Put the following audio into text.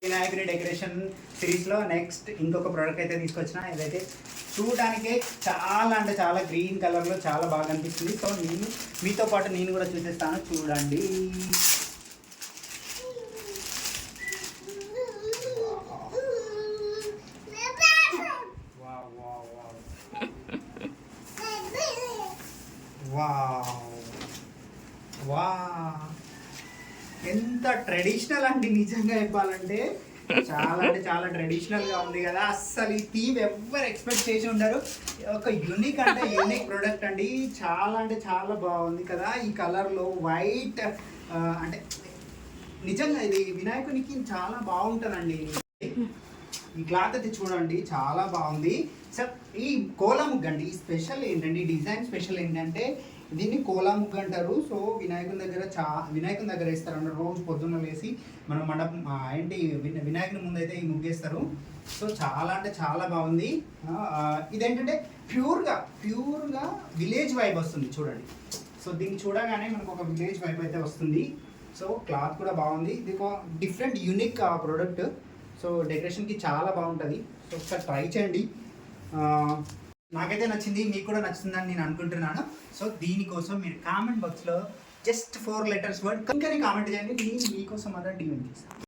వినాయకుడి డెకరేషన్ సిరీస్లో నెక్స్ట్ ఇంకొక ప్రోడక్ట్ అయితే తీసుకొచ్చిన. ఇదైతే చూడడానికే చాలా అంటే చాలా గ్రీన్ కలర్లో చాలా బాగా అనిపిస్తుంది. సో నేను మీతో పాటు నేను కూడా చూసేస్తాను, చూడండి. వా ఎంత ట్రెడిషనల్ అండి, నిజంగా చెప్పాలంటే చాలా అంటే చాలా ట్రెడిషనల్గా ఉంది కదా. అస్సలు ఈ థీమ్ ఎవ్వరు ఎక్స్పెక్ట్ చేసి ఉండరు. ఒక యూనిక్ అంటే యూనిక్ ప్రోడక్ట్ అండి. చాలా అంటే చాలా బాగుంది కదా ఈ కలర్లో వైట్. అంటే నిజంగా ఇది వినాయకునికి చాలా బాగుంటుందండి. ఈ క్లాత్ అయితే చూడండి చాలా బాగుంది. సార్ ఈ కోలా ముగ్గు అండి, ఈ స్పెషల్ ఏంటండి, ఈ డిజైన్ స్పెషల్ ఏంటంటే దీన్ని కోలా ముగ్గు అంటారు. సో వినాయకుని దగ్గర వేస్తారన్న రోజు పొద్దున్న లేసి మనం ఏంటి వినాయకుని ముందు అయితే ఈ ముగ్గేస్తారు. సో చాలా అంటే చాలా బాగుంది. ఇదేంటంటే ప్యూర్గా విలేజ్ వైబ్ వస్తుంది చూడండి. సో దీన్ని చూడగానే మనకు ఒక విలేజ్ వైబ్ అయితే వస్తుంది. సో క్లాత్ కూడా బాగుంది. ఇది ఒక డిఫరెంట్ యూనిక్ ప్రోడక్ట్. సో డెకరేషన్కి చాలా బాగుంటుంది. సో ఒకసారి ట్రై చేయండి. నాకైతే నచ్చింది, మీకు కూడా నచ్చిందని నేను అనుకుంటున్నాను. సో దీనికోసం మీరు కామెంట్ బాక్స్లో జస్ట్ 4 letters వర్డ్ ఇంకా కామెంట్ చేయండి. నేను మీకోసం అలా డివెంట్ చేస్తాను.